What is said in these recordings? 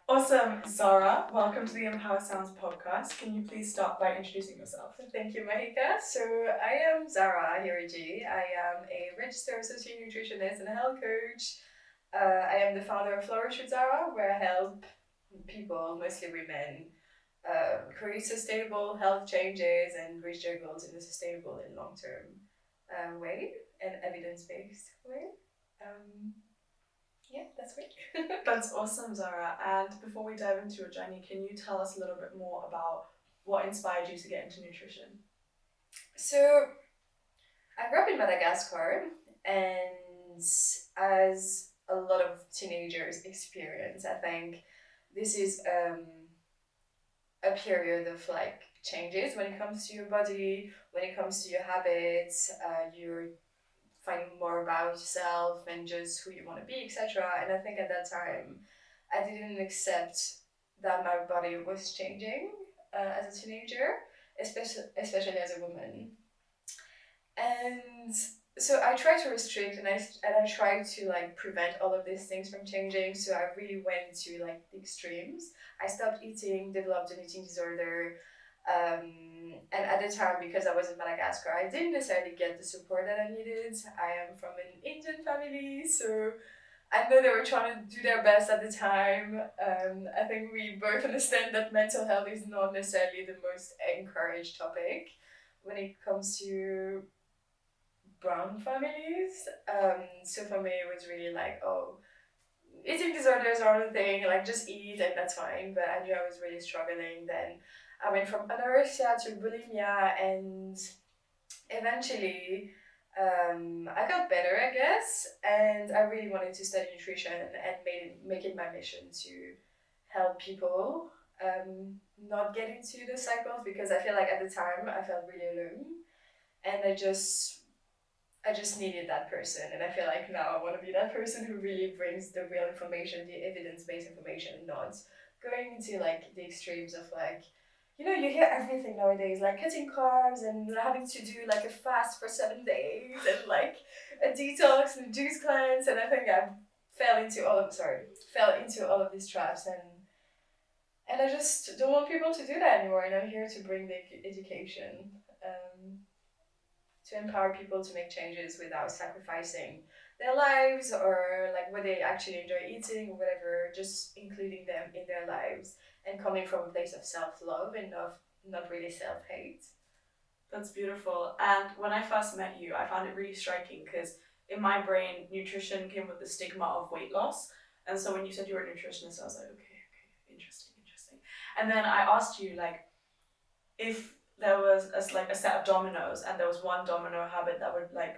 Awesome, Zara. Welcome to the Empower Sounds podcast. Can you please start by introducing yourself? Thank you, Mahika. So I am Zara Hiriji. I am a Registered Associate Nutritionist and a health coach. I am the founder of Flourish with Zara, where I help people, mostly women, create sustainable health changes and reach their goals in a sustainable and long-term way and evidence-based way. Um, yeah, that's me. That's awesome, Zara. And before we dive into your journey, can you tell us a little bit more about what inspired you to get into nutrition? So I grew up in Madagascar, and as a lot of teenagers experience, I think this is a period of like changes when it comes to your body, when it comes to your habits. You're finding more about yourself and just who you want to be, etc. And I think at that time, I didn't accept that my body was changing as a teenager, especially as a woman. And so I try to restrict and I try to like prevent all of these things from changing. So I really went to like the extremes. I stopped eating, developed an eating disorder. And at the time, because I was in Madagascar, I didn't necessarily get the support that I needed. I am from an Indian family, so I know they were trying to do their best at the time. I think we both understand that mental health is not necessarily the most encouraged topic when it comes to brown families. So for me, it was really like, oh, eating disorders are the thing, like just eat and that's fine. But I knew I was really struggling. Then I went from anorexia to bulimia, and eventually I got better, I guess. And I really wanted to study nutrition and make it my mission to help people not get into the cycles, because I feel like at the time I felt really alone, and I just needed that person, and I feel like now I want to be that person who really brings the real information, the evidence-based information, not going into like the extremes of like, you hear everything nowadays, like cutting carbs and having to do like a fast for 7 days and like a detox and a juice cleanse, and I think I fell into all of these traps, and I just don't want people to do that anymore, and I'm here to bring the education. Um, to empower people to make changes without sacrificing their lives or like what they actually enjoy eating or whatever, just including them in their lives and coming from a place of self-love and not really self-hate. That's beautiful. And when I first met you, I found it really striking because in my brain, nutrition came with the stigma of weight loss. And so when you said you were a nutritionist, I was like, okay, interesting. And then I asked you, like, if there was like a set of dominoes and there was one domino habit that would like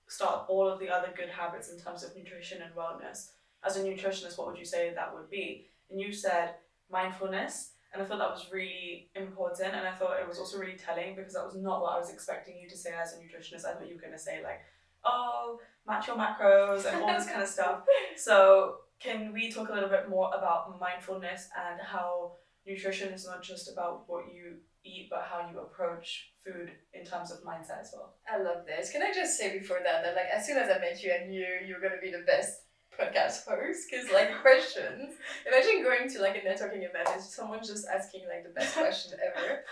start all of the other good habits in terms of nutrition and wellness, as a nutritionist, what would you say that would be? And you said mindfulness, and I thought that was really important, and I thought it was also really telling because that was not what I was expecting you to say as a nutritionist. I thought you were going to say like, oh, match your macros and all this kind of stuff. So can we talk a little bit more about mindfulness and how nutrition is not just about what you eat, but how you approach food in terms of mindset as well? I love this. Can I just say before that like as soon as I met you, I knew you were gonna be the best podcast host, because like questions. Imagine going to like a networking event and someone just asking like the best question ever.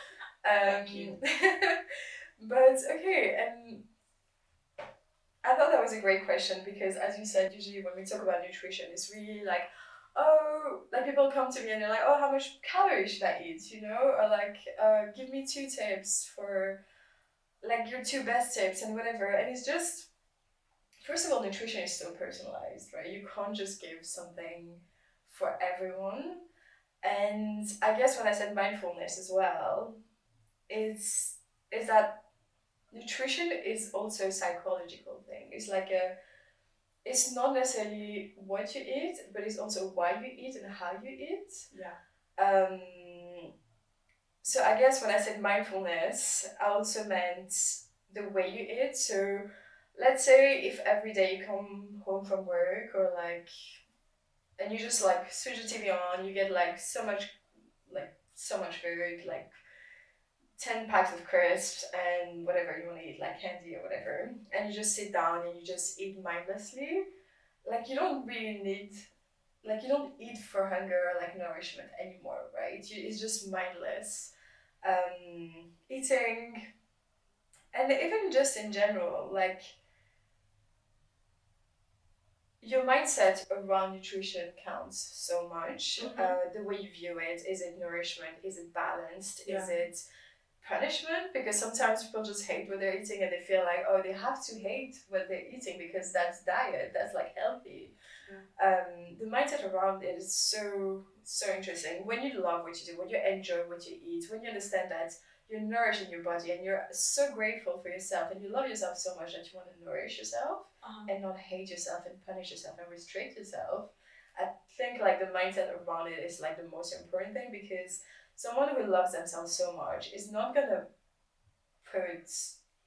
Thank you. But okay, and I thought that was a great question because, as you said, usually when we talk about nutrition, it's really like, oh, like people come to me and they're like, oh, how much calories should I eat, or like, give me 2 tips for like your 2 best tips and whatever. And it's just, first of all, nutrition is so personalized, right? You can't just give something for everyone. And I guess when I said mindfulness as well, is that nutrition is also a psychological thing. It's not necessarily what you eat, but it's also why you eat and how you eat. Yeah. Um, so I guess when I said mindfulness, I also meant the way you eat. So let's say if every day you come home from work or like, and you just like switch the TV on, you get like so much food, like 10 packs of crisps and whatever you want to eat, like candy or whatever, and you just sit down and you just eat mindlessly, like you don't really need like you don't eat for hunger or like nourishment anymore, right? It's just mindless eating, and even just in general, like your mindset around nutrition counts so much. The way you view it, is it nourishment? Is it balanced? Is it punishment? Because sometimes people just hate what they're eating and they feel like, oh, they have to hate what they're eating because that's diet, that's like healthy. The mindset around it is so interesting. When you love what you do, when you enjoy what you eat, when you understand that you're nourishing your body and you're so grateful for yourself and you love yourself so much that you want to nourish yourself and not hate yourself and punish yourself and restrict yourself. I think like the mindset around it is like the most important thing, because someone who loves themselves so much is not gonna put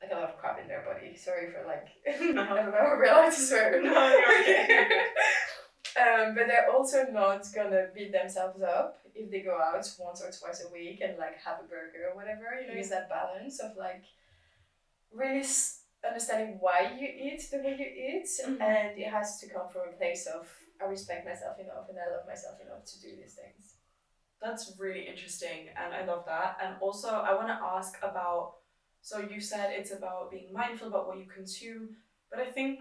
like a lot of crap in their body. Sorry for like No. I don't know, I realize to swear. No, you're okay. But they're also not gonna beat themselves up if they go out once or twice a week and like have a burger or whatever. You know, it's that balance of like really understanding why you eat the way you eat, and it has to come from a place of I respect myself enough and I love myself enough to do these things. That's really interesting, and I love that. And also, I want to ask about, so you said it's about being mindful about what you consume, but I think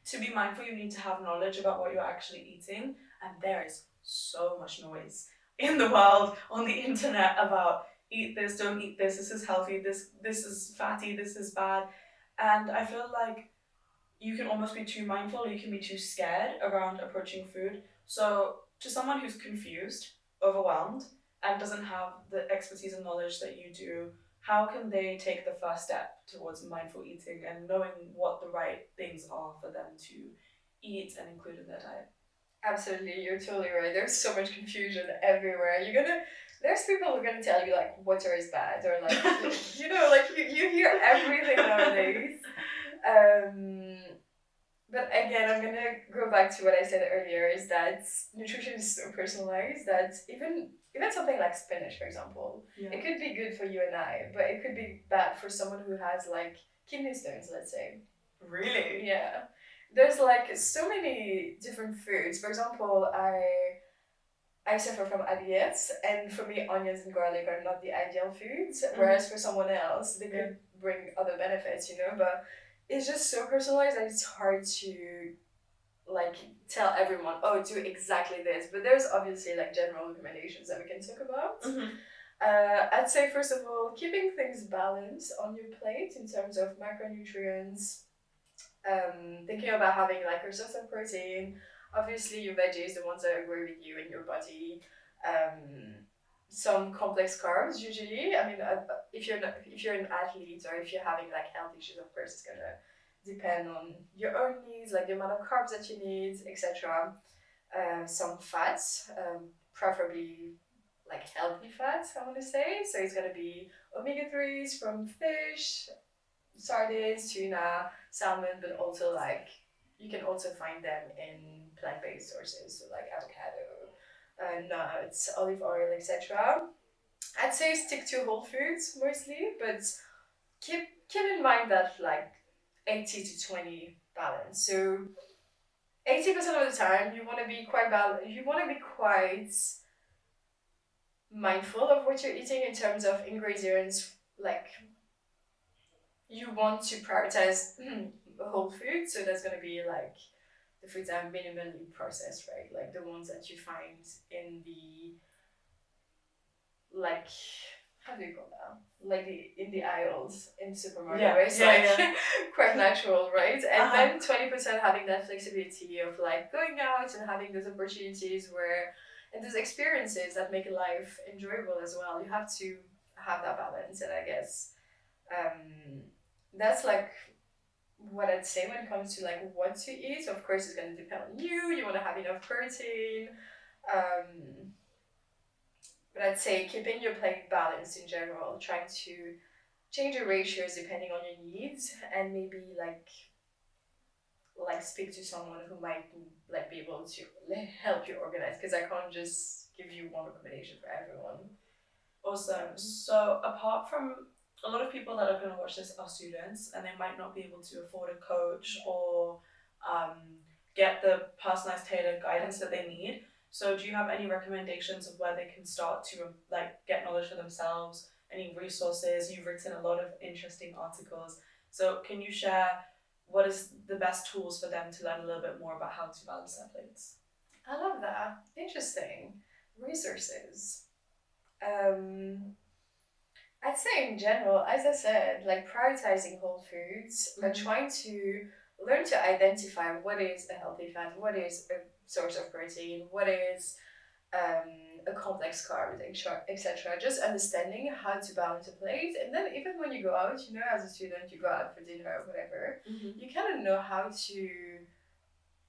to be mindful, you need to have knowledge about what you're actually eating, and there is so much noise in the world, on the internet, about eat this, don't eat this is healthy, this is fatty, this is bad. And I feel like you can almost be too mindful, or you can be too scared around approaching food. So to someone who's confused, overwhelmed, and doesn't have the expertise and knowledge that you do, how can they take the first step towards mindful eating and knowing what the right things are for them to eat and include in their diet? Absolutely, you're totally right. There's so much confusion everywhere. There's people who are gonna tell you like water is bad, or like like you hear everything nowadays. But again, I'm gonna go back to what I said earlier: is that nutrition is so personalized that even something like spinach, for example, it could be good for you and I, but it could be bad for someone who has like kidney stones, let's say. Really? Yeah. There's like so many different foods. For example, I suffer from IBS, and for me, onions and garlic are not the ideal foods. Whereas for someone else, they could bring other benefits, But it's just so personalized that it's hard to like tell everyone, oh, do exactly this. But there's obviously like general recommendations that we can talk about. I'd say first of all, keeping things balanced on your plate in terms of macronutrients. Thinking about having like a source of protein, obviously your veggies, the ones that agree with you and your body. Some complex carbs usually. I mean, if you're an athlete or if you're having like health issues, of course, it's gonna depend on your own needs, like the amount of carbs that you need, etc. Some fats, preferably like healthy fats, I want to say. So it's gonna be omega-3s from fish, sardines, tuna, salmon, but also like you can also find them in plant-based sources, so like avocado, nuts, olive oil, etc. I'd say stick to whole foods mostly, but keep in mind that like 80 to 20 balance. So 80% of the time you want to be quite you want to be quite mindful of what you're eating in terms of ingredients, like you want to prioritize whole food, so that's gonna be like the foods that are minimally processed, right? Like the ones that you find in the like how do you call that? Like in the aisles in the supermarket, right? So quite natural, right? And then 20% having that flexibility of like going out and having those opportunities where and those experiences that make life enjoyable as well. You have to have that balance, and I guess that's like what I'd say when it comes to like what to eat. Of course, it's going to depend on you. You want to have enough protein. But I'd say keeping your plate balanced in general, trying to change your ratios depending on your needs, and maybe like speak to someone who might like be able to help you organize, because I can't just give you one recommendation for everyone. Awesome. So apart from a lot of people that are going to watch this are students, and they might not be able to afford a coach or get the personalized tailored guidance that they need. So do you have any recommendations of where they can start to like get knowledge for themselves? Any resources? You've written a lot of interesting articles. So can you share what is the best tools for them to learn a little bit more about how to balance their plates? I love that. Interesting. Resources. Um, I'd say in general, as I said, like prioritizing whole foods, trying to learn to identify what is a healthy fat, what is a source of protein, what is a complex carb, etc. Just understanding how to balance a plate, and then even when you go out, as a student, you go out for dinner or whatever, you kind of know how to.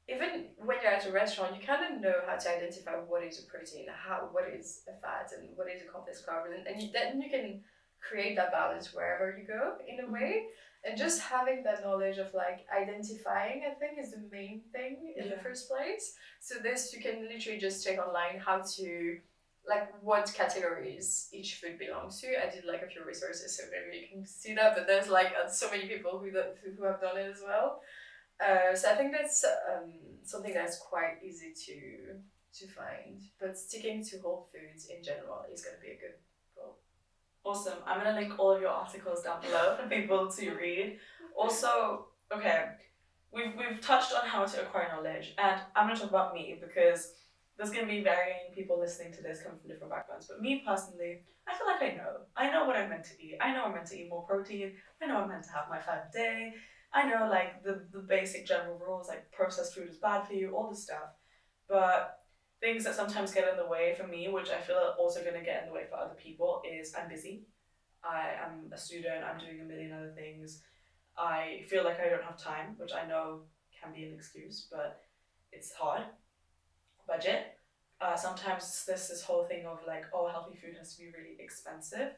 Even when you're at a restaurant, you kind of know how to identify what is a protein, what is a fat, and what is a complex carb, and then you can create that balance wherever you go in a way. And just having that knowledge of like identifying, I think, is the main thing in the first place. So this, you can literally just check online how to, like, what categories each food belongs to. I did like a few resources, so maybe you can see that. But there's like so many people who have done it as well. So I think that's something that's quite easy to find. But sticking to whole foods in general is going to be a good goal. Awesome. I'm going to link all of your articles down below for people to read. Also, okay, we've touched on how to acquire knowledge, and I'm going to talk about me because there's going to be varying people listening to this coming from different backgrounds. But me personally, I feel like I know. I know what I'm meant to eat. I know I'm meant to eat more protein. I know I'm meant to have my 5 a day. I know like the basic general rules, like processed food is bad for you, all this stuff. But things that sometimes get in the way for me, which I feel are also going to get in the way for other people, is I'm busy. I am a student. I'm doing a million other things. I feel like I don't have time, which I know can be an excuse, but it's hard. Budget. Sometimes there's this whole thing of like, oh, healthy food has to be really expensive.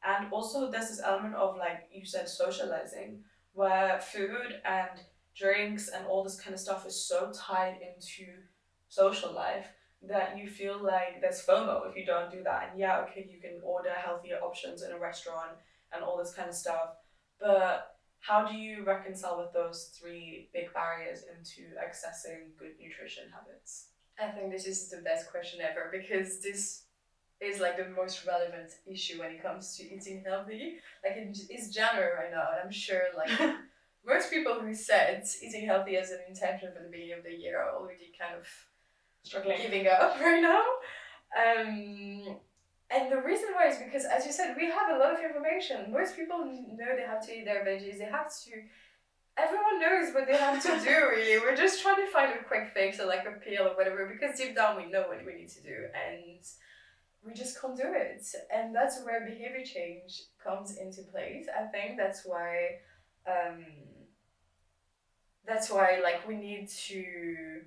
And also there's this element of, like you said, socializing, where food and drinks and all this kind of stuff is so tied into social life that you feel like there's FOMO if you don't do that. And yeah, okay, you can order healthier options in a restaurant and all this kind of stuff. But how do you reconcile with those 3 big barriers into accessing good nutrition habits? I think this is the best question ever, because this is like the most relevant issue when it comes to eating healthy. Like, it's January right now, and I'm sure like most people who set eating healthy as an intention for the beginning of the year are already kind of struggling, giving up right now. And the reason why is because, as you said, we have a lot of information. Most people know they have to eat their veggies. They have to. Everyone knows what they have to do, really. We're just trying to find a quick fix or like a pill or whatever, because deep down we know what we need to do, and we just can't do it. And that's where behavior change comes into place. I think that's why like we need to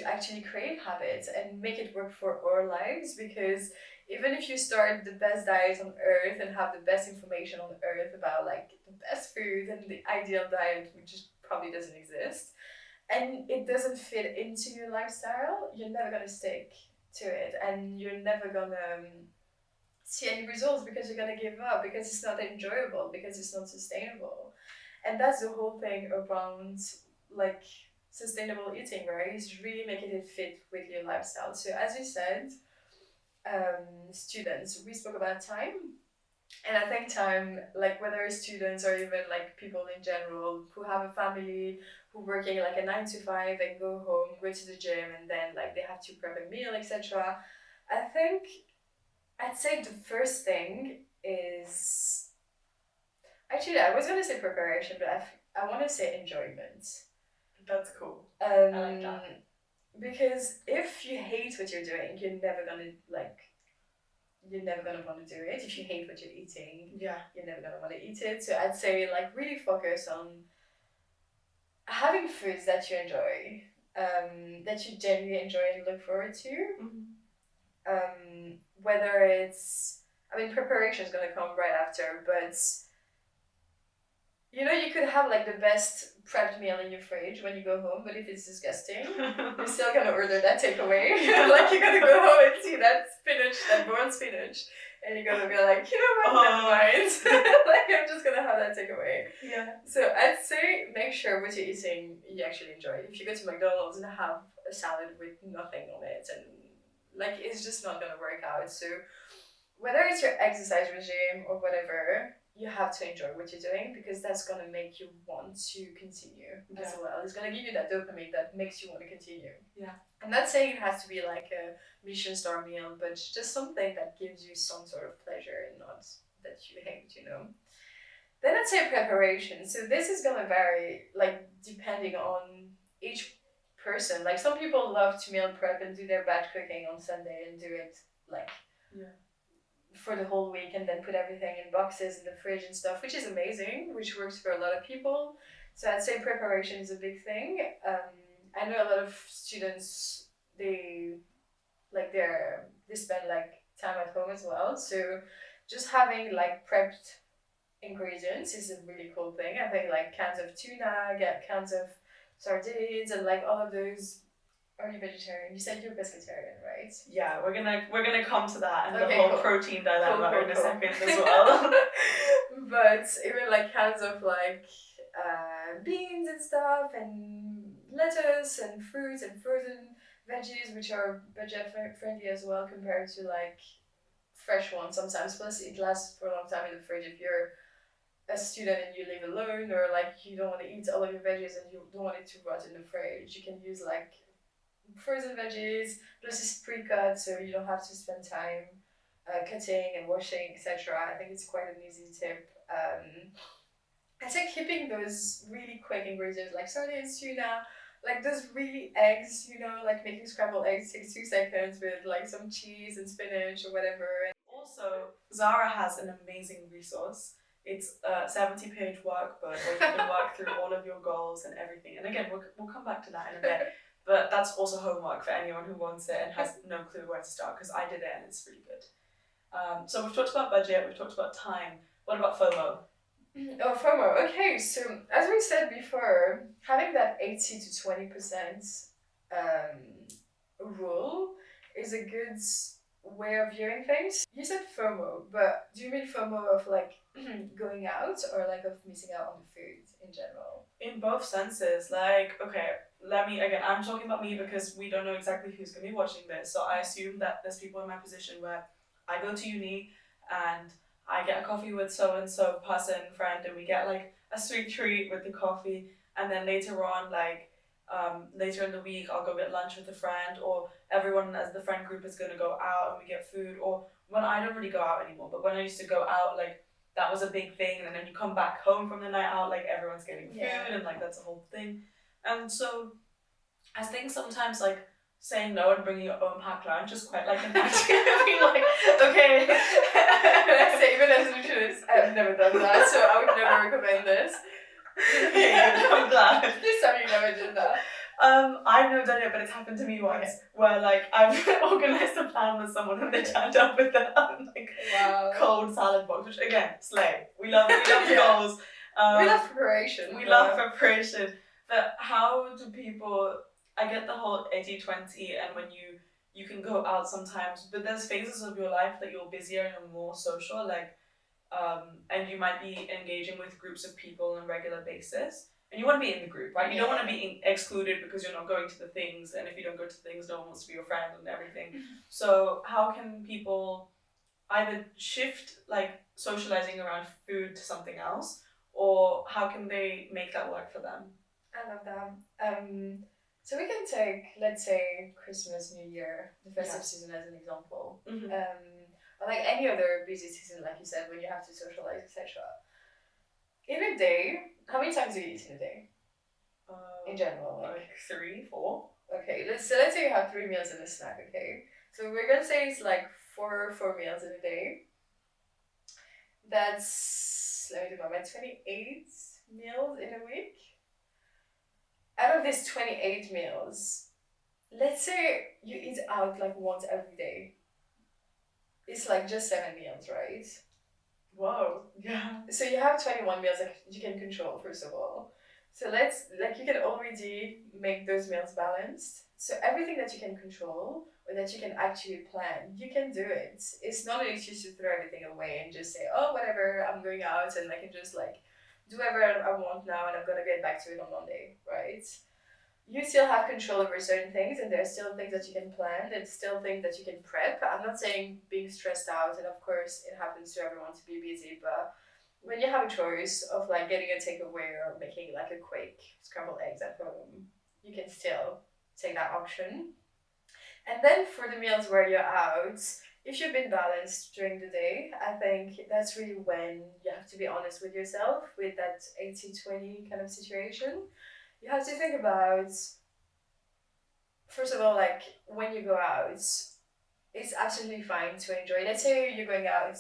actually create habits and make it work for our lives, because even if you start the best diet on earth and have the best information on earth about like the best food and the ideal diet, which just probably doesn't exist, and it doesn't fit into your lifestyle, you're never gonna stick to it, and you're never gonna see any results, because you're gonna give up, because it's not enjoyable, because it's not sustainable. And that's the whole thing around like sustainable eating, right? Is really making it fit with your lifestyle. So as you said, students, we spoke about time. And I think time, like whether it's students or even like people in general who have a family, who working like a 9 to 5 and go home, go to the gym, and then like they have to prep a meal, etc. I think I'd say the first thing is, actually I was gonna say preparation, but I want to say enjoyment. That's cool. I like that. Because if you hate what you're doing, you're never gonna want to do it. If you hate what you're eating, you're never gonna want to eat it. So I'd say like really focus on having foods that you enjoy, that you genuinely enjoy and look forward to. Whether it's, I mean, preparation is gonna come right after, but you could have like the best prepped meal in your fridge when you go home, but if it's disgusting, you're still gonna order that takeaway. Like, you're gonna go home and see that spinach, that boiled spinach, and you're gonna be like, never mind. Like, I'm just gonna have that takeaway. Yeah. So I'd say make sure what you're eating you actually enjoy. If you go to McDonald's and have a salad with nothing on it and Like, it's just not gonna work out. So whether it's your exercise regime or whatever, you have to enjoy what you're doing, because that's gonna make you want to continue as well. It's gonna give you that dopamine that makes you want to continue. Yeah. I'm not saying it has to be like a Michelin star meal, but just something that gives you some sort of pleasure and not that you hate, you know. Then I'd say preparation. So this is gonna vary, like, depending on each person. Like, some people love to meal prep and do their batch cooking on Sunday and do it like for the whole week, and then put everything in boxes in the fridge and stuff, which is amazing, which works for a lot of people. So I'd say preparation is a big thing. I know a lot of students, they spend like time at home as well. So just having like prepped ingredients is a really cool thing. I think like cans of tuna, get cans of sardines, and like all of those. Are you vegetarian? You said you're pescatarian, right? Yeah, we're gonna come to that and Okay, the whole cool. protein dilemma Cool, in a cool. second as well. But even like cans of like beans and stuff, and lettuce and fruits and frozen veggies, which are budget friendly as well compared to like fresh ones sometimes. Plus, it lasts for a long time in the fridge if you're a student and you live alone, or like you don't want to eat all of your veggies and you don't want it to rot in the fridge. You can use like frozen veggies, plus it's pre-cut, so you don't have to spend time cutting and washing, etc. I think it's quite an easy tip. I think keeping those really quick ingredients like sardines, tuna, like those really eggs, you know, like making scrambled eggs takes 2 seconds with like some cheese and spinach or whatever. And also, Zara has an amazing resource. It's a 70-page workbook where you can work through all of your goals and everything. And again, we'll come back to that in a bit. But that's also homework for anyone who wants it and has no clue where to start, because I did it and it's really good. So we've talked about budget, we've talked about time. What about FOMO? Oh, FOMO. Okay, so as we said before, having that 80 to 20% rule is a good way of viewing things. You said FOMO, but do you mean FOMO of like going out, or like of missing out on the food in general? In both senses. Like, okay, I'm talking about me because we don't know exactly who's going to be watching this. So I assume that there's people in my position where I go to uni and I get a coffee with so-and-so person, friend, and we get like a sweet treat with the coffee. And then later on, like, later in the week, I'll go get lunch with a friend, or everyone as the friend group is going to go out and we get food. Or when I don't really go out anymore, but when I used to go out, like, that was a big thing, and then you come back home from the night out, like everyone's getting food, and like that's a whole thing. And so I think sometimes like saying no and bringing your own packed lunch is quite like an activity. Like, okay. I say, even as a nutritionist, I've never done that, so I would never recommend this. Okay, I'm glad. Please tell me you never did that. I've never done it, but it's happened to me once, where like I've organised a plan with someone and they turned up with that like cold salad box, which again, slay. We love goals. We love preparation. We love preparation. But how do people? I get the whole 80-20, and when you can go out sometimes, but there's phases of your life that you're busier and you're more social, like, and you might be engaging with groups of people on a regular basis. And you want to be in the group, right? You don't want to be excluded because you're not going to the things, and if you don't go to things, no one wants to be your friend and everything. So how can people either shift like socializing around food to something else, or how can they make that work for them? I love that. So we can take, let's say, Christmas, New Year, the festive season as an example. Mm-hmm. Or like any other busy season, like you said, when you have to socialize, etc. In a day, how many times do you eat in a day? In general, like 3, 4. Okay, let's say you have 3 meals and a snack. Okay, so we're gonna say it's like four meals in a day. That's, let me do my math, 28 meals in a week. Out of these 28 meals, let's say you eat out like once every day. It's like just 7 meals, right? Whoa, yeah. So you have 21 meals that you can control, first of all. So you can already make those meals balanced. So everything that you can control, or that you can actually plan, you can do it. It's not an excuse to throw everything away and just say, oh, whatever, I'm going out and I can just like do whatever I want now and I'm gonna get back to it on Monday, right? you still have control over certain things, and there's still things that you can plan, there's still things that you can prep. I'm not saying being stressed out, and of course it happens to everyone to be busy, but when you have a choice of like getting a takeaway or making like a quick scrambled eggs at home, you can still take that option. And then for the meals where you're out, if you've been balanced during the day, I think that's really when you have to be honest with yourself with that 80-20 kind of situation. You have to think about, first of all, like when you go out, it's absolutely fine to enjoy. Let's say you're going out,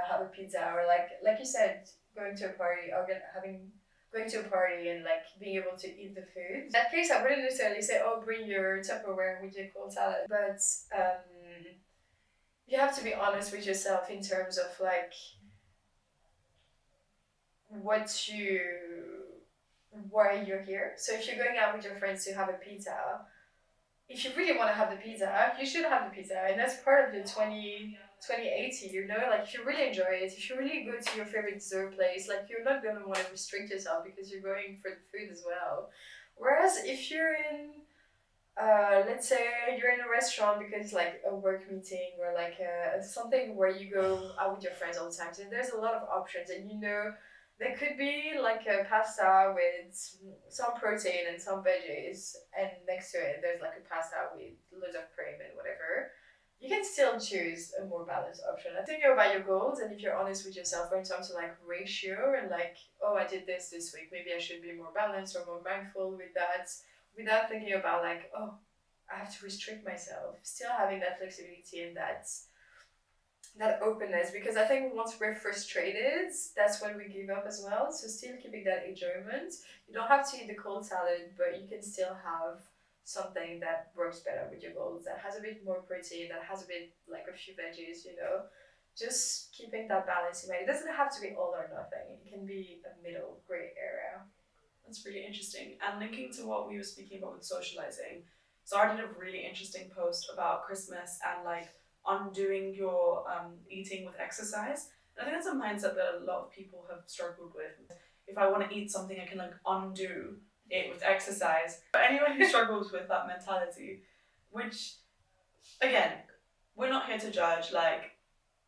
have a pizza, or like you said, going to a party or having going to a party and like being able to eat the food. In that case, I wouldn't necessarily say, "Oh, bring your Tupperware with your cold salad," but you have to be honest with yourself in terms of like what you why you're here. So if you're going out with your friends to have a pizza, if you really want to have the pizza, you should have the pizza. And that's part of the 2080, you know? Like, if you really enjoy it, if you really go to your favorite dessert place, like, you're not going to want to restrict yourself because you're going for the food as well. Whereas if you're in, let's say you're in a restaurant because like a work meeting or like something where you go out with your friends all the time, so there's a lot of options, and you know there could be like a pasta with some protein and some veggies, and next to it there's like a pasta with loads of cream and whatever. You can still choose a more balanced option. I think about your goals, and if you're honest with yourself when it comes to like ratio and like, oh, I did this week, maybe I should be more balanced or more mindful with that, without thinking about like, oh, I have to restrict myself. Still having that flexibility and that openness, because I think once we're frustrated, that's when we give up as well. So still keeping that enjoyment. You don't have to eat the cold salad, but you can still have something that works better with your goals, that has a bit more protein, that has a bit like a few veggies, you know. Just keeping that balance in mind. It doesn't have to be all or nothing. It can be a middle gray area. That's really interesting. And linking to what we were speaking about with socializing, Zara did a really interesting post about Christmas and like undoing your eating with exercise. And I think that's a mindset that a lot of people have struggled with. If I want to eat something, I can like undo it with exercise. But anyone who struggles with that mentality, which again, we're not here to judge, like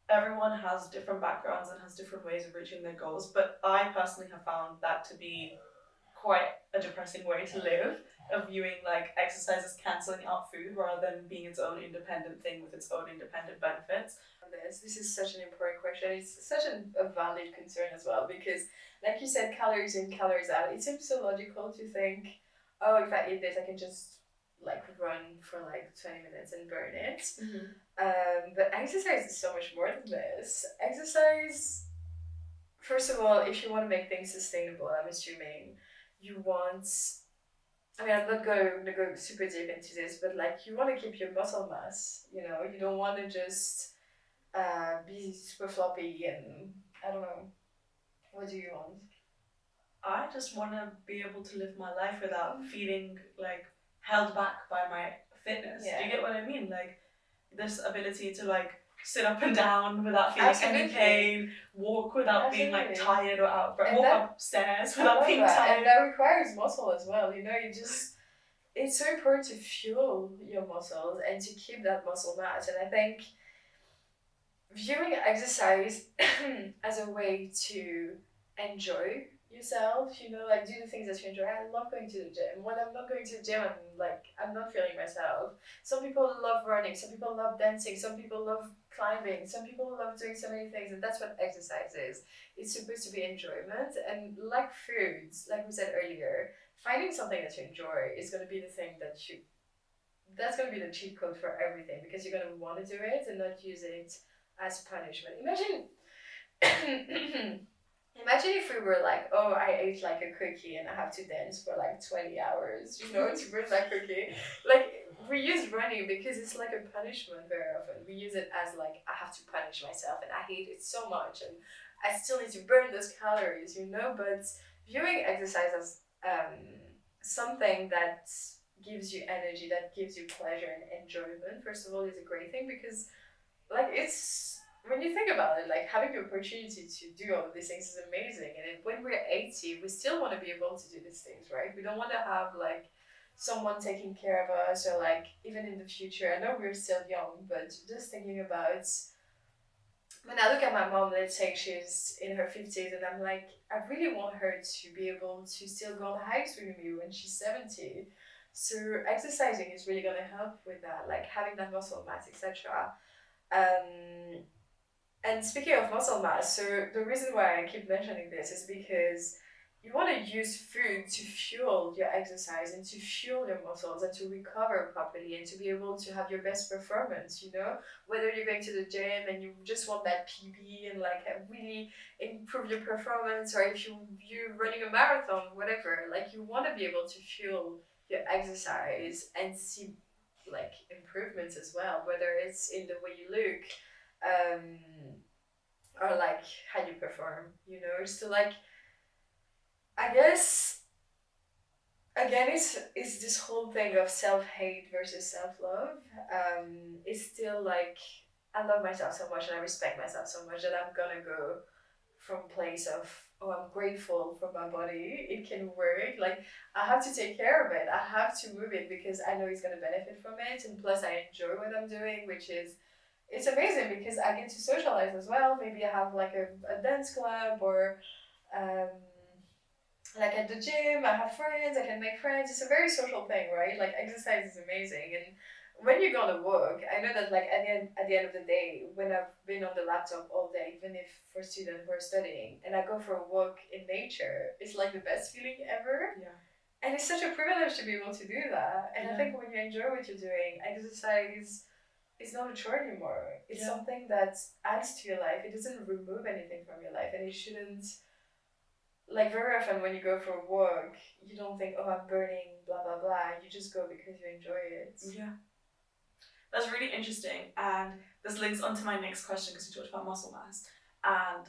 everyone has different backgrounds and has different ways of reaching their goals, but I personally have found that to be quite a depressing way to live, of viewing like exercise as cancelling out food rather than being its own independent thing with its own independent benefits. This is such an important question. It's such a valid concern as well, because like you said, calories in, calories out. It seems so logical to think, oh, if I eat this, I can just like run for like 20 minutes and burn it. But exercise is so much more than this. Exercise, first of all, if you want to make things sustainable, I'm assuming you want, I mean, I'm not going to go super deep into this, but like you want to keep your muscle mass, you know, you don't want to just be super floppy and I don't know. What do you want? I just want to be able to live my life without feeling like held back by my fitness. Do you get what I mean? Like this ability to like sit up and down without feeling any pain, walk without being like tired or out of breath, walk upstairs without being tired. And that requires muscle as well. You know, it's so important to fuel your muscles and to keep that muscle mass. And I think viewing exercise as a way to enjoy yourself, you know, like do the things that you enjoy. I love going to the gym. When I'm not going to the gym, I'm not feeling myself. Some people love running, some people love dancing, some people love climbing, some people love doing so many things, and that's what exercise is. It's supposed to be enjoyment, and like foods, like we said earlier, finding something that you enjoy is going to be the thing that's going to be the cheat code for everything, because you're going to want to do it and not use it as punishment. Imagine if we were like, oh, I ate like a cookie and I have to dance for like 20 hours, you know, to burn that cookie. Like, we use running because it's like a punishment very often. We use it as like, I have to punish myself and I hate it so much and I still need to burn those calories, you know. But viewing exercise as something that gives you energy, that gives you pleasure and enjoyment, first of all, is a great thing, because like it's, when you think about it, like having the opportunity to do all of these things is amazing. And when we're 80, we still want to be able to do these things, right? We don't want to have like someone taking care of us, or like even in the future. I know we're still young, but just thinking about when I look at my mom, let's say she's in her 50s, and I'm like, I really want her to be able to still go on hikes with me when she's 70. So exercising is really gonna help with that, like having that muscle mass, etc. Um, and speaking of muscle mass, so the reason why I keep mentioning this is because you want to use food to fuel your exercise and to fuel your muscles and to recover properly and to be able to have your best performance, you know? Whether you're going to the gym and you just want that PB and like really improve your performance, or if you're running a marathon, whatever, like you want to be able to fuel your exercise and see like improvements as well, whether it's in the way you look, um, or like how you perform, you know. So like I guess again it's this whole thing of self-hate versus self-love. It's still like I love myself so much and I respect myself so much that I'm gonna go from place of, oh, I'm grateful for my body, it can work, like I have to take care of it, I have to move it because I know it's going to benefit from it, and plus I enjoy what I'm doing, which is it's amazing because I get to socialize as well. Maybe I have like a dance club, or um, like at the gym, I have friends, I can make friends. It's a very social thing, right? Like exercise is amazing. And when you go to work, I know that like at the end of the day, when I've been on the laptop all day, even if for students who are studying, and I go for a walk in nature, it's like the best feeling ever. Yeah. And it's such a privilege to be able to do that. And I think when you enjoy what you're doing, exercise is not a chore anymore. It's something that adds to your life. It doesn't remove anything from your life, and it shouldn't. Like very often when you go for a walk, you don't think, oh, I'm burning, blah blah blah. You just go because you enjoy it. Yeah. That's really interesting, and this links onto my next question because you talked about muscle mass, and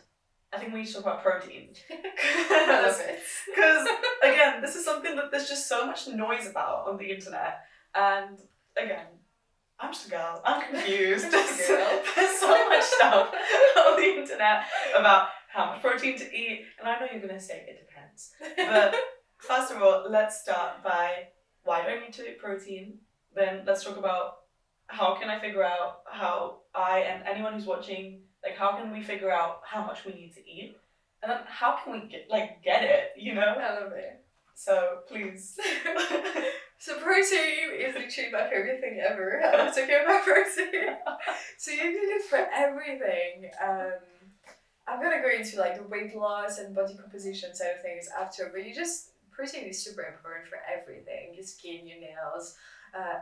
I think we need to talk about protein. I love it. Because again, this is something that there's just so much noise about on the internet, and again, I'm just a girl. I'm confused. There's so much stuff on the internet about how much protein to eat, and I know you're gonna say it depends. But first of all, let's start by why do I need to eat protein? Then let's talk about how can I figure out how I and anyone who's watching, like how can we figure out how much we need to eat? And then how can we get it, you know? I love it. So please. So protein is literally my favorite thing ever. I love talking about protein. So you need it for everything. I'm gonna go into like the weight loss and body composition side of things after, but protein is super important for everything. Your skin, your nails,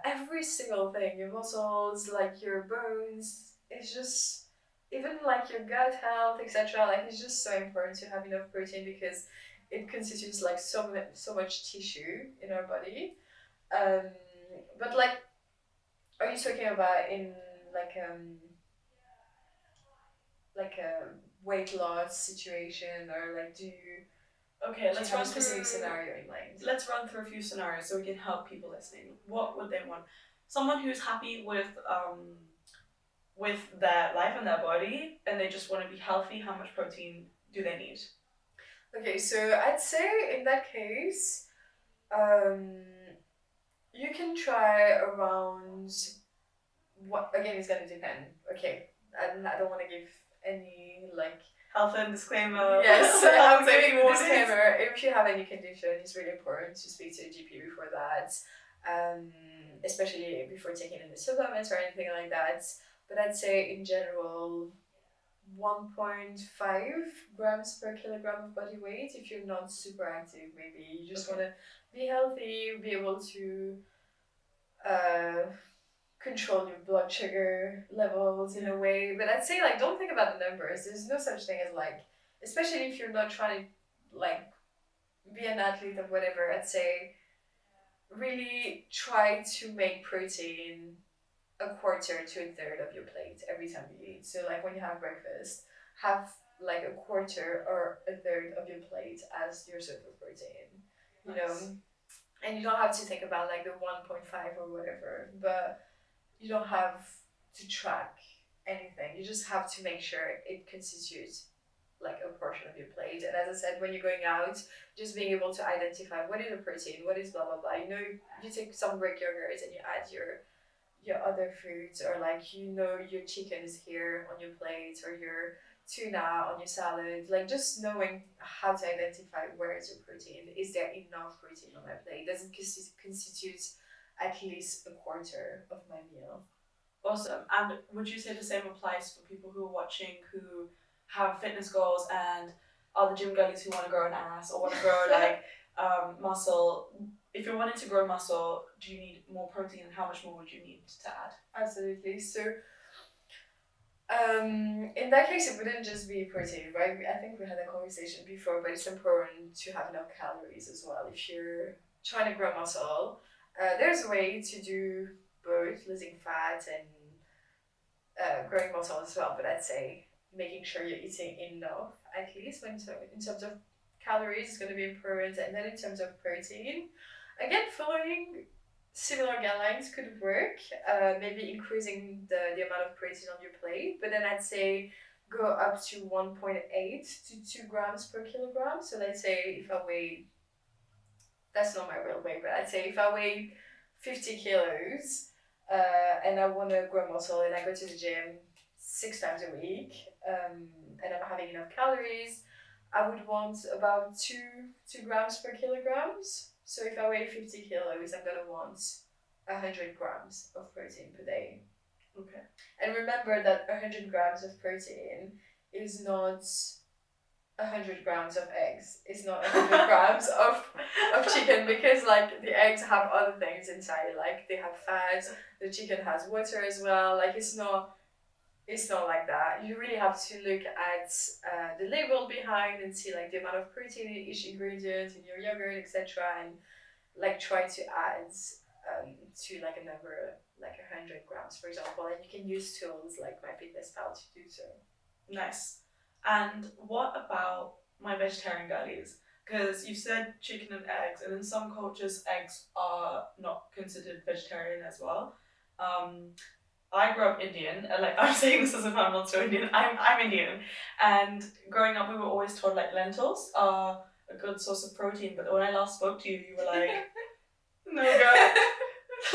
every single thing, your muscles, like your bones. It's just even like your gut health, etc. Like it's just so important to have enough protein because it constitutes like so much tissue in our body. But like, are you talking about in like like a weight loss situation, or like do you? Okay, let's run a specific through scenario in mind. Let's run through a few scenarios so we can help people listening. What would they want? Someone who's happy with their life and their body, and they just want to be healthy. How much protein do they need? Okay, so I'd say in that case, you can try around. What again? It's gonna depend. Okay, I don't want to give any like health and disclaimer. Yes, I'm giving a disclaimer. If you have any condition, it's really important to speak to a GP before that, especially before taking any supplements or anything like that. But I'd say in general, 1.5 grams per kilogram of body weight if you're not super active. Maybe you just want to be healthy, be able to control your blood sugar levels in a way. But I'd say like don't think about the numbers. There's no such thing as like, especially if you're not trying to like be an athlete or whatever, I'd say really try to make protein a quarter to a third of your plate every time you eat. So like when you have breakfast, have like a quarter or a third of your plate as your source of protein. You know? And you don't have to think about like the 1.5 or whatever, but you don't have to track anything. You just have to make sure it constitutes like a portion of your plate. And as I said, when you're going out, just being able to identify what is a protein, what is blah blah blah. You know, you take some Greek yogurt and you add your other foods, or like your chicken is here on your plate, or your tuna on your salad. Like just knowing how to identify where is your protein. Is there enough protein on my plate? Does it constitute at least a quarter of my meal? Awesome. And would you say the same applies for people who are watching who have fitness goals and are the gym girlies who want to grow an ass or want to grow like muscle? If you're wanting to grow muscle, do you need more protein, and how much more would you need to add? Absolutely. So, in that case, it wouldn't just be protein, right? I think we had a conversation before, but it's important to have enough calories as well. If you're trying to grow muscle, there's a way to do both losing fat and growing muscle as well. But I'd say making sure you're eating enough, at least in terms of calories, is going to be important. And then in terms of protein, again, following similar guidelines could work. Maybe increasing the amount of protein on your plate, but then I'd say go up to 1.8 to 2 grams per kilogram. So let's say if I weigh, that's not my real weight, but I'd say if I weigh 50 kilos and I want to grow muscle and I go to the gym 6 times a week and I'm having enough calories, I would want about 2 grams per kilograms. So if I weigh 50 kilos, I'm going to want 100 grams of protein per day. Okay. And remember that 100 grams of protein is not 100 grams of eggs. It's not 100 grams of chicken, because like the eggs have other things inside. Like they have fat, the chicken has water as well. Like it's not like that. You really have to look at the label behind and see like the amount of protein in each ingredient in your yogurt, etc. And like try to add to like a number like 100 grams, for example. And you can use tools like MyFitnessPal to do so. Nice. And what about my vegetarian girlies? Because you said chicken and eggs, and in some cultures, eggs are not considered vegetarian as well. I grew up Indian, and like I'm saying this as if I'm not so Indian. I'm Indian, and growing up we were always told like lentils are a good source of protein. But when I last spoke to you, you were like, no go.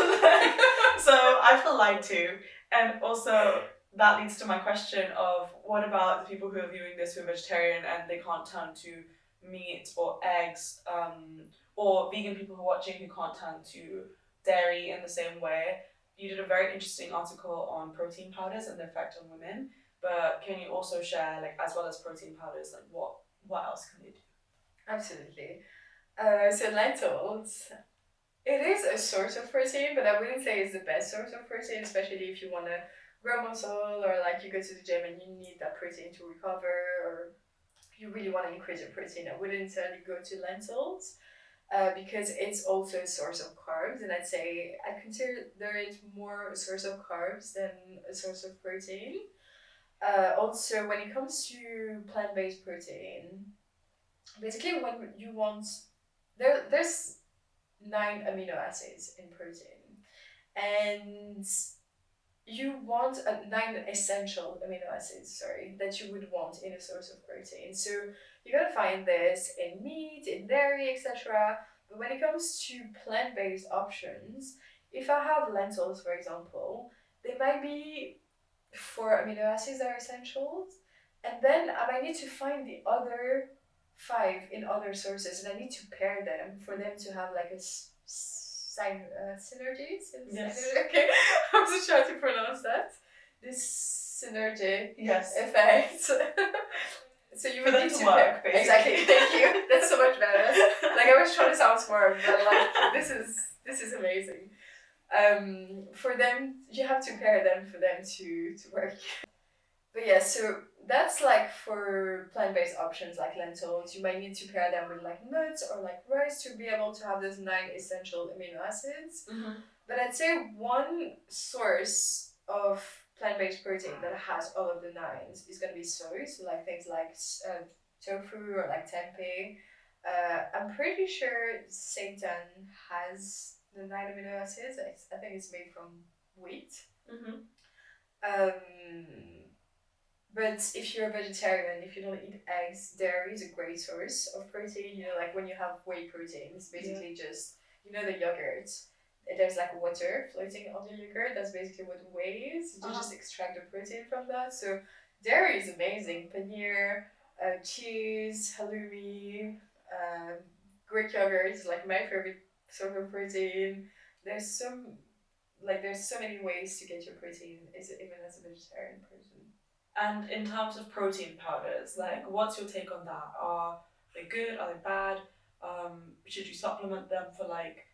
Like, so I feel lied to, and also that leads to my question of what about the people who are viewing this who are vegetarian and they can't turn to meat or eggs, or vegan people who are watching who can't turn to dairy in the same way. You did a very interesting article on protein powders and the effect on women, but can you also share, like, as well as protein powders, like what else can they do? Absolutely. So lentils, it is a source of protein, but I wouldn't say it's the best source of protein, especially if you want to grow muscle, or like you go to the gym and you need that protein to recover, or you really want to increase your protein. I wouldn't certainly go to lentils. Because it's also a source of carbs, and I'd say I consider it more a source of carbs than a source of protein. Also, when it comes to plant-based protein, basically when you want, there's 9 amino acids in protein, and you want 9 essential amino acids, that you would want in a source of protein. So you're gonna find this in meat, in dairy, etc. But when it comes to plant-based options, if I have lentils, for example, they might be 4 amino acids that are essentials, and then I might need to find the other 5 in other sources, and I need to pair them for them to have like a synergy. Yes. Okay, I wasn't sure how to pronounce that. This synergy Yes. effect. So you would For them need to to work, pair. basically. Exactly. Thank you. That's so much better. Like I was trying to sound smart, but like this is amazing. For them, you have to pair them for them to work. But yeah, so that's like for plant-based options like lentils. You might need to pair them with like nuts or like rice to be able to have those 9 essential amino acids. Mm-hmm. But I'd say one source of plant-based protein that has all of the 9s is going to be soy. So like things like tofu or like tempeh. I'm pretty sure seitan has the 9 amino acids. I think it's made from wheat. Mm-hmm. But if you're a vegetarian, if you don't eat eggs, dairy is a great source of protein. You know, like when you have whey protein, it's basically just, you know, the yogurt. There's like water floating on the yogurt. That's basically what whey is. You just extract the protein from that. So dairy is amazing. Paneer, cheese, halloumi, Greek yogurt is like my favorite sort of protein. There's some there's so many ways to get your protein, even as a vegetarian person. And in terms of protein powders, like, what's your take on that? Are they good? Are they bad? Should you supplement them for like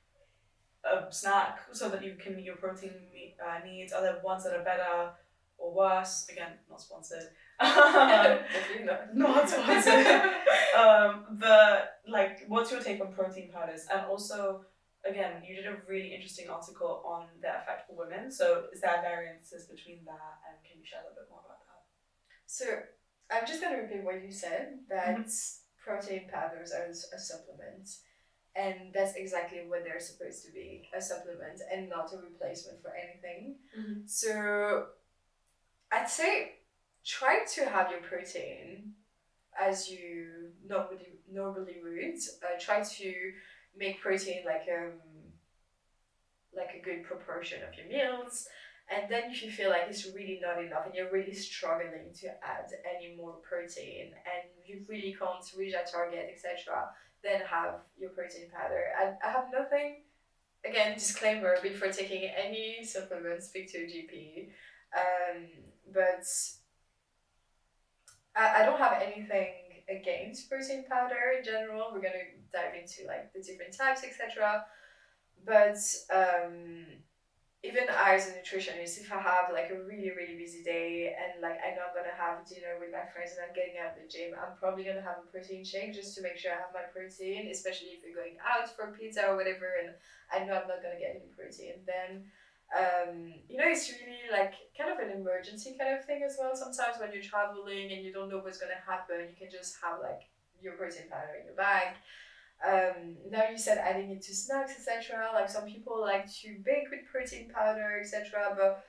a snack so that you can meet your protein needs? Are there ones that are better or worse? Again, not sponsored. Definitely not. Not sponsored. What's your take on protein powders? And also, again, you did a really interesting article on their effect for women. So, is there variances between that? And can you share a little bit more about that? So, I'm just going to repeat what you said, that protein powders are a supplement. And that's exactly what they're supposed to be, a supplement and not a replacement for anything. So, I'd say try to have your protein as you normally would. Try to make protein like a good proportion of your meals. And then if you feel like it's really not enough and you're really struggling to add any more protein and you really can't reach that target, etc., then have your protein powder. And I have nothing, again, disclaimer, before taking any supplements, speak to a GP. But I don't have anything against protein powder in general. We're gonna dive into like the different types, etc. But even as a nutritionist, if I have like a really, really busy day and like I know I'm gonna have dinner with my friends and I'm getting out of the gym, I'm probably gonna have a protein shake just to make sure I have my protein, especially if we're going out for pizza or whatever and I know I'm not gonna get any protein. Then it's really like kind of an emergency kind of thing as well. Sometimes when you're traveling and you don't know what's gonna happen, you can just have like your protein powder in your bag. Now you said adding it to snacks, etc. Like some people like to bake with protein powder, etc. But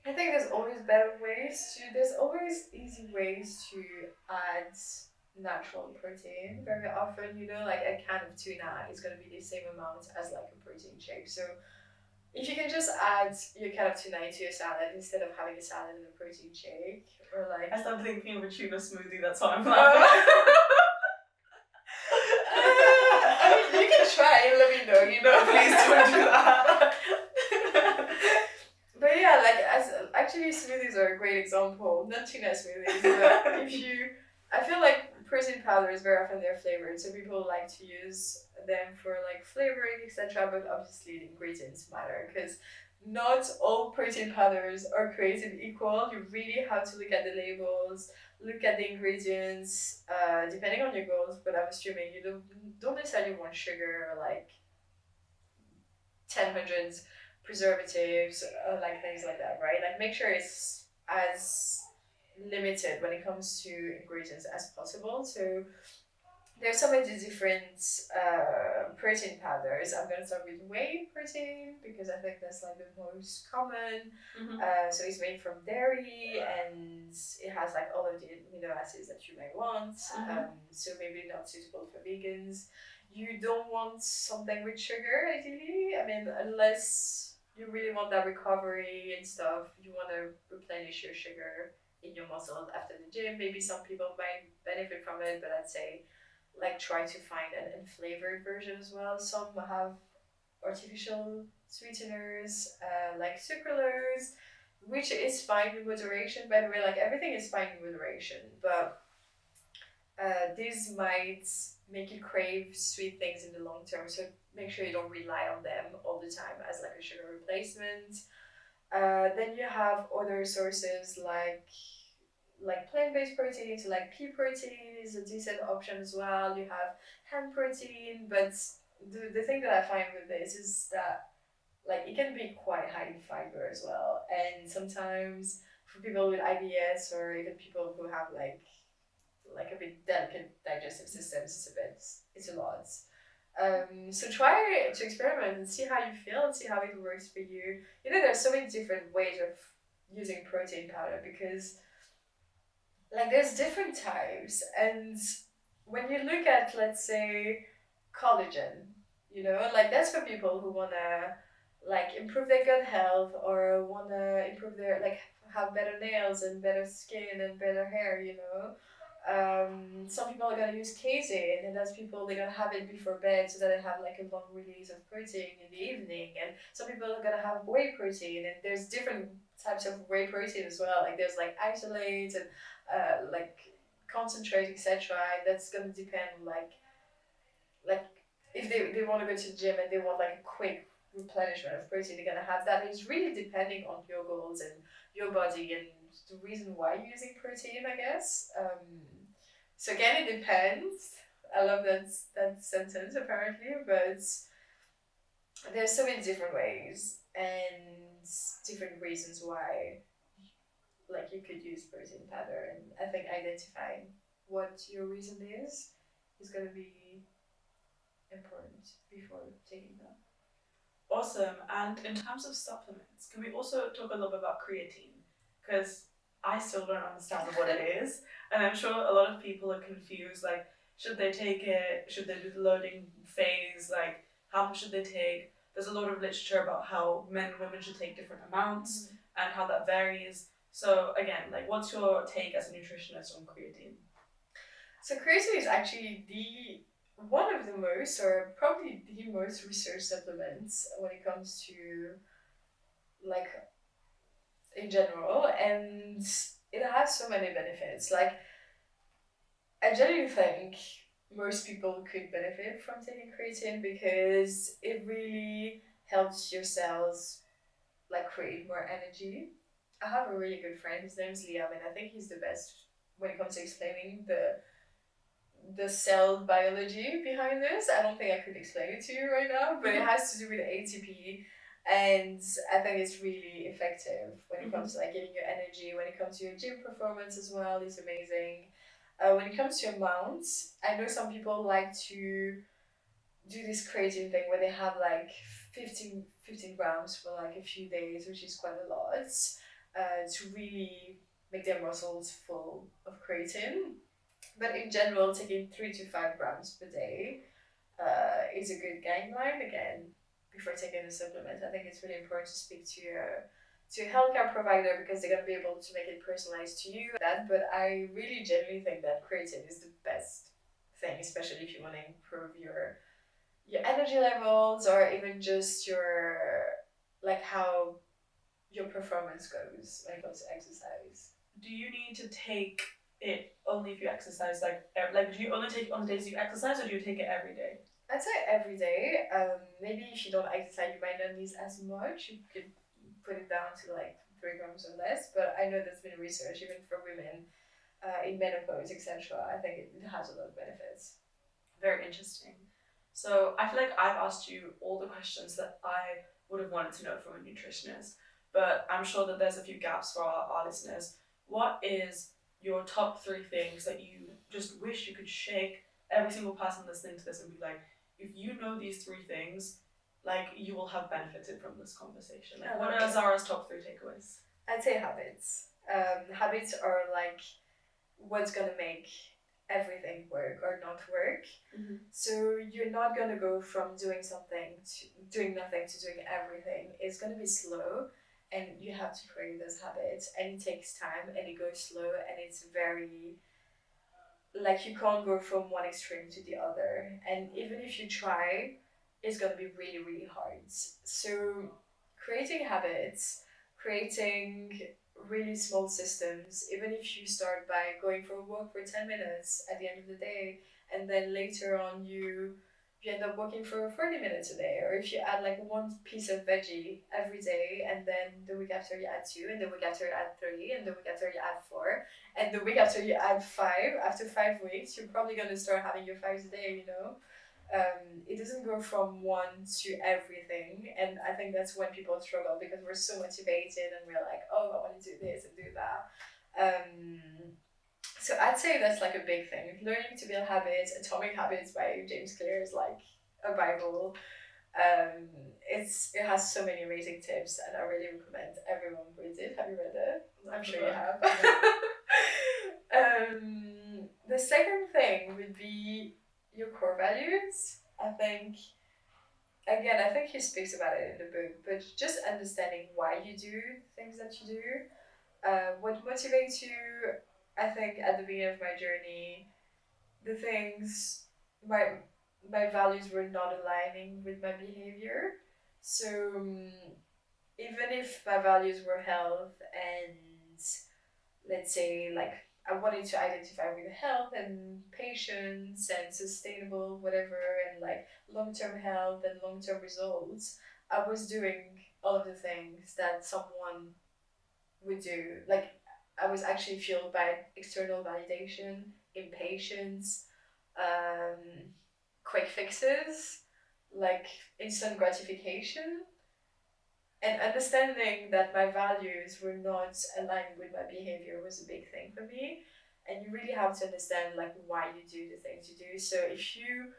I think there's always better ways to. There's always easy ways to add natural protein. Very often, like a can of tuna is gonna be the same amount as like a protein shake. So if you can just add your can of tuna into your salad instead of having a salad and a protein shake, or like I started thinking of a tuna smoothie. That's what I'm laughing. You can try and let me know, Please don't do that. But yeah, like actually smoothies are a great example. Not tuna smoothies, but I feel like protein powders very often they're flavored, so people like to use them for like flavoring, etc. But obviously the ingredients matter because not all protein powders are created equal. You really have to look at the labels, look at the ingredients, depending on your goals. But I'm assuming you don't necessarily want sugar or like 10 preservatives, like things like that, right? Like make sure it's as limited when it comes to ingredients as possible. So there's so many different protein powders. I'm gonna start with whey protein because I think that's like the most common. So it's made from dairy and it has like all of the amino acids that you may want. So maybe not suitable for vegans. You don't want something with sugar, ideally. I mean, unless you really want that recovery and stuff, you want to replenish your sugar in your muscles after the gym. Maybe some people might benefit from it, but I'd say like try to find an unflavored version as well. Some have artificial sweeteners, like sucralose, which is fine in moderation. By the way, like everything is fine in moderation, but these might make you crave sweet things in the long term. So make sure you don't rely on them all the time as like a sugar replacement. Then you have other sources like plant-based protein, so like pea protein is a decent option as well. You have hemp protein, but the thing that I find with this is that like it can be quite high in fiber as well, and sometimes for people with IBS or even people who have like a bit delicate digestive systems, it's a lot. So try to experiment and see how you feel and see how it works for you. There's so many different ways of using protein powder because like there's different types, and when you look at, let's say, collagen, like that's for people who wanna like improve their gut health, or wanna improve their, like, have better nails and better skin and better hair. Some people are gonna use casein, and that's people, they're gonna have it before bed so that they have like a long release of protein in the evening. And some people are gonna have whey protein, and there's different types of whey protein as well. Like there's like isolate and like concentrate, etc. That's gonna depend, like if they want to go to the gym and they want like a quick replenishment of protein, they're gonna have that. It's really depending on your goals and your body and the reason why you're using protein, I guess. So again, it depends. I love that sentence apparently, but there's so many different ways and different reasons why, like, you could use protein powder. And I think identifying what your reason is going to be important before taking them. Awesome. And in terms of supplements, can we also talk a little bit about creatine? Because I still don't understand what it is, and I'm sure a lot of people are confused. Like, should they take it? Should they do the loading phase? Like, how much should they take? There's a lot of literature about how men and women should take different amounts and how that varies. So again, like, what's your take as a nutritionist on creatine? So creatine is actually the one of the most, or probably the most researched supplements when it comes to, like, in general, and it has so many benefits. Like, I genuinely think most people could benefit from taking creatine because it really helps your cells, like, create more energy. I have a really good friend. His name's Liam, and I think he's the best when it comes to explaining the cell biology behind this. I don't think I could explain it to you right now, but it has to do with ATP, and I think it's really effective when it comes to, like, getting your energy. When it comes to your gym performance as well, it's amazing. When it comes to amounts, I know some people like to do this creatine thing where they have like 15 grams for like a few days, which is quite a lot, to really make their muscles full of creatine. But in general, taking 3 to 5 grams per day is a good guideline. Again, before taking the supplement, I think it's really important to speak to a healthcare provider because they're going to be able to make it personalized to you. But I really genuinely think that creatine is the best thing, especially if you want to improve your energy levels, or even just your, like, how your performance goes when it comes to exercise. Do you need to take it only if you exercise? Like, do you only take it on the days you exercise, or do you take it every day? I'd say every day. Maybe if you don't exercise, you might not need as much. You could put it down to like 3 grams or less. But I know there's been research even for women in menopause, etc. I think it has a lot of benefits. Very interesting. So I feel like I've asked you all the questions that I would have wanted to know from a nutritionist, but I'm sure that there's a few gaps for our listeners. What is your top 3 things that you just wish you could shake every single person listening to this and be like, if you know these 3 things, like, you will have benefited from this conversation? Like, what are Zara's top 3 takeaways? I'd say habits. Habits are like what's gonna make everything work or not work. So you're not gonna go from doing something to doing nothing to doing everything. It's gonna be slow, and you have to create those habits, and it takes time, and it goes slow, and it's very, like, you can't go from one extreme to the other, and even if you try, it's gonna be really, really hard. So creating habits, creating really small systems, even if you start by going for a walk for 10 minutes at the end of the day, and then later on you end up walking for 40 minutes a day, or if you add like one piece of veggie every day, and then the week after you add 2, and the week after you add 3, and the week after you add 4, and the week after you add 5, after 5 weeks, you're probably going to start having your 5s a day. It doesn't go from one to everything, and I think that's when people struggle because we're so motivated and we're like, oh, I want to do this and do that. So I'd say that's like a big thing. Learning to build habits. Atomic Habits by James Clear is like a bible. It has so many amazing tips, and I really recommend everyone read it. Have you read it? I'm sure you have. second thing would be your core values. I think, again, I think he speaks about it in the book, but just understanding why you do things that you do, what motivates you. I think at the beginning of my journey, the things, my my values were not aligning with my behavior. So even if my values were health and, let's say, like, I wanted to identify with health and patience and sustainable whatever and like long-term health and long-term results, I was doing all of the things that someone would do. Like, I was actually fueled by external validation, impatience, um, quick fixes, like instant gratification, and understanding that my values were not aligned with my behavior was a big thing for me. And you really have to understand like why you do the things you do. So if you,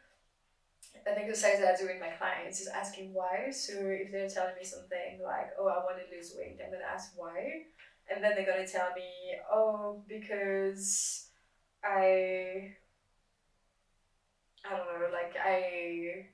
an exercise that I do with my clients is asking why. So if they're telling me something like, oh, I want to lose weight, I'm gonna ask why. And then they're gonna tell me, oh, because I don't know, like I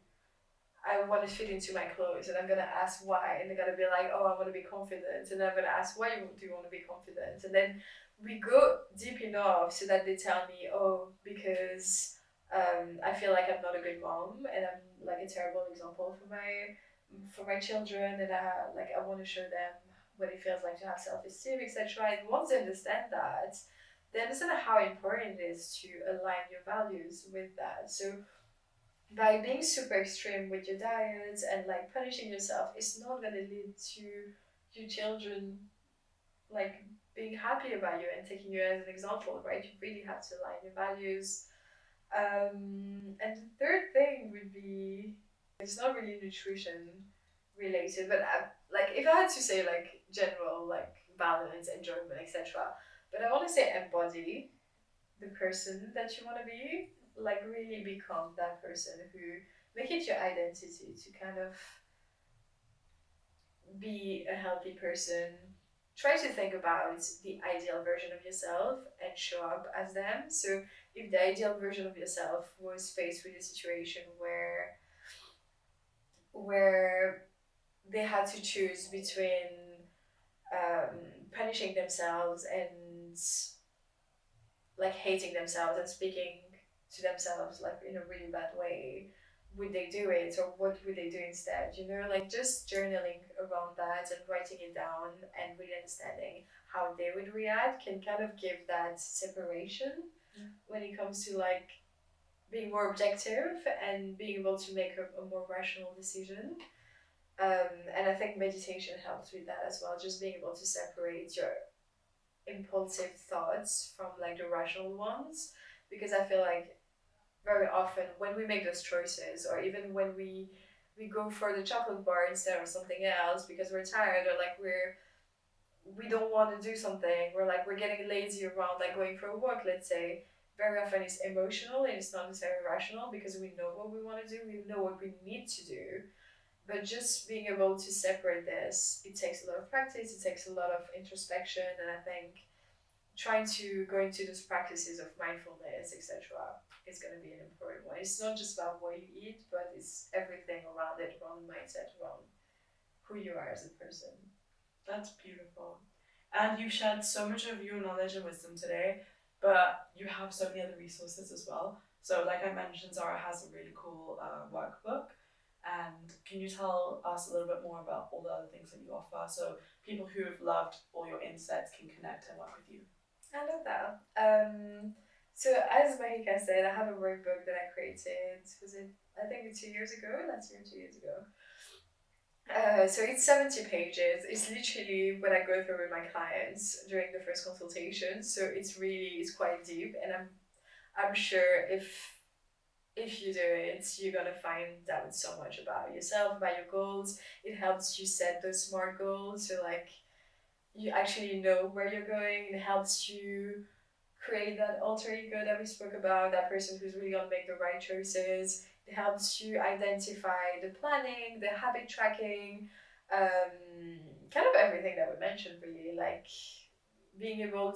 want to fit into my clothes, and I'm gonna ask why, and they're gonna be like, "Oh, I want to be confident," and I'm gonna ask, "Why do you want to be confident?" And then we go deep enough so that they tell me, "Oh, because I feel like I'm not a good mom, and I'm like a terrible example for my children, and I want to show them what it feels like to have self-esteem, etc." And once they understand that, they understand how important it is to align your values with that. So by being super extreme with your diets and like punishing yourself, it's not going to lead to your children like being happy about you and taking you as an example, right? You really have to align your values. And the third thing would be, it's not really nutrition related, but like if I had to say like general like balance, enjoyment, etc. But I want to say embody the person that you want to be, like really become that person who make it your identity to kind of be a healthy person. Try to think about the ideal version of yourself and show up as them. So if the ideal version of yourself was faced with a situation where they had to choose between punishing themselves and like hating themselves and speaking to themselves like in a really bad way, would they do it, or what would they do instead? You know, like just journaling around that and writing it down and really understanding how they would react can kind of give that separation when it comes to like being more objective and being able to make a more rational decision. And I think meditation helps with that as well, just being able to separate your impulsive thoughts from like the rational ones, because I feel like very often when we make those choices, or even when we go for the chocolate bar instead of something else because we're tired, or like we don't want to do something, we're getting lazy around like going for a walk, let's say, very often it's emotional and it's not necessarily rational, because we know what we want to do, we know what we need to do. But just being able to separate this, it takes a lot of practice, it takes a lot of introspection, and I think trying to go into those practices of mindfulness, etc., is going to be an important one. It's not just about what you eat, but it's everything around it, around the mindset, around who you are as a person. That's beautiful. And you've shared so much of your knowledge and wisdom today, but you have so many other resources as well. So, like I mentioned, Zara has a really cool workbook. And can you tell us a little bit more about all the other things that you offer so people who have loved all your insights can connect and work with you? I love that. So as Mahika said, I have a workbook that I created. Was it? I think 2 years ago. Last year, 2 years ago. So it's 70 pages. It's literally what I go through with my clients during the first consultation. So it's quite deep, and I'm sure if you do it, you're gonna find out so much about yourself, about your goals. It helps you set those smart goals. So like you actually know where you're going. It helps you create that alter ego that we spoke about, that person who's really gonna make the right choices. It helps you identify the planning, the habit tracking, kind of everything that we mentioned really, like being able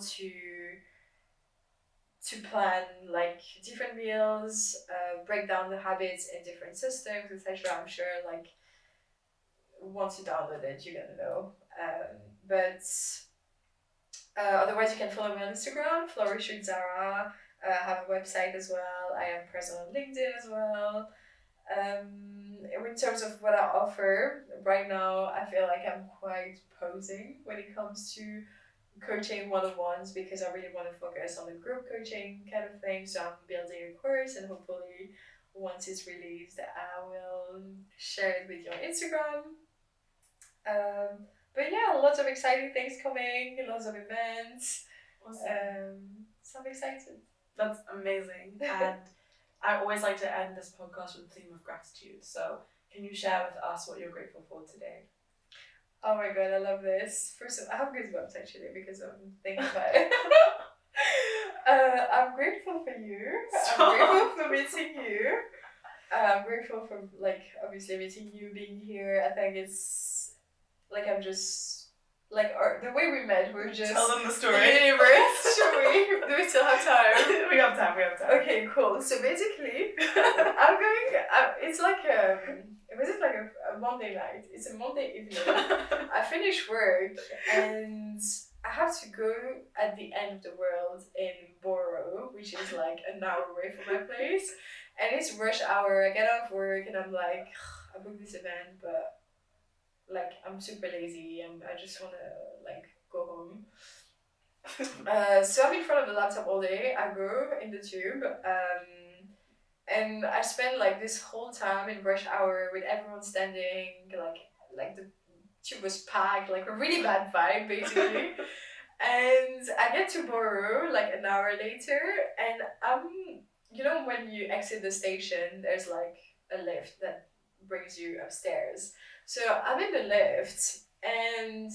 to plan like different meals, break down the habits in different systems, etc. I'm sure like once you download it, you're gonna know. But otherwise, you can follow me on Instagram, Flourish with Zara. I have a website as well. I am present on LinkedIn as well. In terms of what I offer right now, I feel like I'm quite posing when it comes to coaching one-on-ones because I really want to focus on the group coaching kind of thing. So I'm building a course, and hopefully once it's released, I will share it with you on Instagram. But yeah, lots of exciting things coming, lots of events. Awesome. So I'm excited. That's amazing. And I always like to end this podcast with the theme of gratitude. So can you share with us what you're grateful for today? Oh my god, I love this. First of all, I have goosebumps actually because I'm thinking about it. I'm grateful for you. I'm grateful for meeting you. I'm grateful for like obviously meeting you, being here. I think it's like I'm just like the way we met. We're just tell them the story. The universe. Should we? Do we still have time? We have time. Okay, cool. So basically, I'm going. It's like was it like a Monday night? It's a Monday evening. I finish work and I have to go at the end of the world in Borough, which is like an hour away from my place. And it's rush hour. I get off work and I'm like, I booked this event, but like I'm super lazy and I just want to like go home. So I'm in front of the laptop all day. I go in the tube. And I spent like this whole time in rush hour with everyone standing, like the tube was packed, like a really bad vibe basically. And I get to Borough like an hour later, and you know when you exit the station, there's like a lift that brings you upstairs. So I'm in the lift, and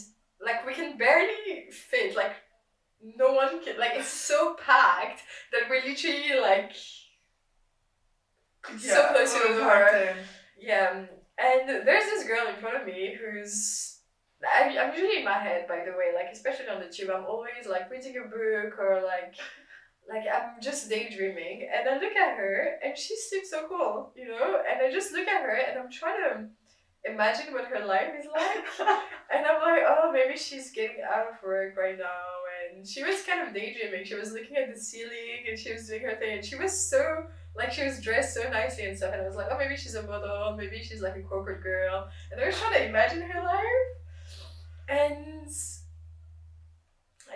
like we can barely fit, like no one can, like it's so packed that we're literally like so close to the door. Yeah, and there's this girl in front of me who's I'm usually in my head, by the way, like especially on the tube, I'm always like reading a book or like I'm just daydreaming, and I look at her and she seems so cool, you know, and I just look at her and I'm trying to imagine what her life is like. And I'm like, oh, maybe she's getting out of work right now, and she was kind of daydreaming. She was looking at the ceiling and she was doing her thing, and she was so like she was dressed so nicely and stuff, and I was like, oh, maybe she's a model, maybe she's like a corporate girl, and I was trying to imagine her life. And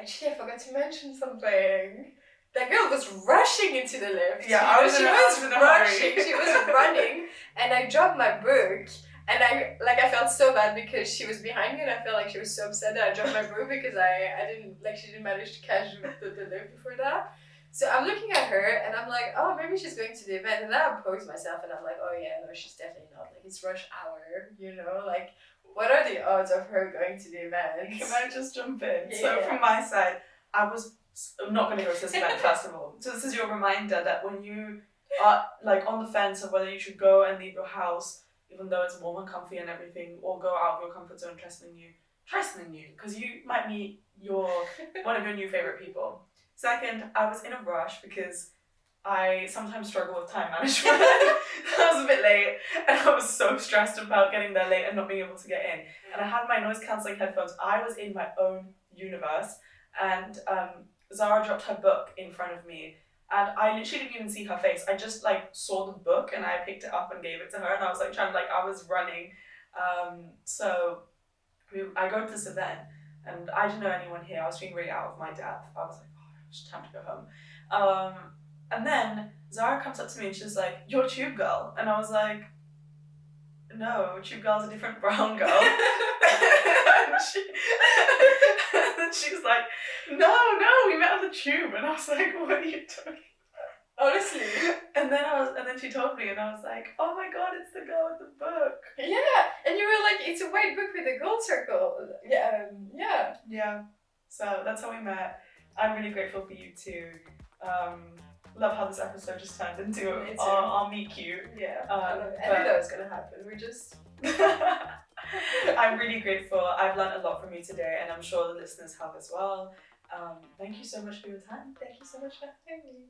actually I forgot to mention something. That girl was rushing into the lift. Yeah, she was rushing. She was running, and I dropped my book. And I felt so bad because she was behind me, and I felt like she was so upset that I dropped my book because I didn't like she didn't manage to catch the lift before that. So I'm looking at her and I'm like, oh, maybe she's going to the event. And then I pose myself and I'm like, oh yeah, no, she's definitely not. Like it's rush hour, you know, like. What are the odds of her going to the event? Can I just jump in? Yeah. So from my side, I'm not going to go to this event first of all. So this is your reminder that when you are like on the fence of whether you should go and leave your house, even though it's warm and comfy and everything, or go out of your comfort zone, try something new, because you might meet one of your new favorite people. Second, I was in a rush because I sometimes struggle with time management. I was a bit late and I was so stressed about getting there late and not being able to get in. And I had my noise cancelling headphones. I was in my own universe, and Zara dropped her book in front of me, and I literally didn't even see her face. I just like saw the book and I picked it up and gave it to her, and I was like I was running. So I go to this event and I didn't know anyone here. I was feeling really out of my depth. I was like, oh, it's time to go home. And then Zara comes up to me and she's like, you're Tube Girl. And I was like, no, Tube Girl's a different brown girl. and she's like, no, we met on the tube. And I was like, what are you talking about? Honestly. And then she told me and I was like, oh my god, it's the girl with the book. Yeah, and you were like, it's a white book with a gold circle. Yeah. So that's how we met. I'm really grateful for you too. Love how this episode just turned into I'll meet cute. Yeah, I knew that was gonna happen. We just. I'm really grateful. I've learned a lot from you today, and I'm sure the listeners have as well. Thank you so much for your time. Thank you so much for having me.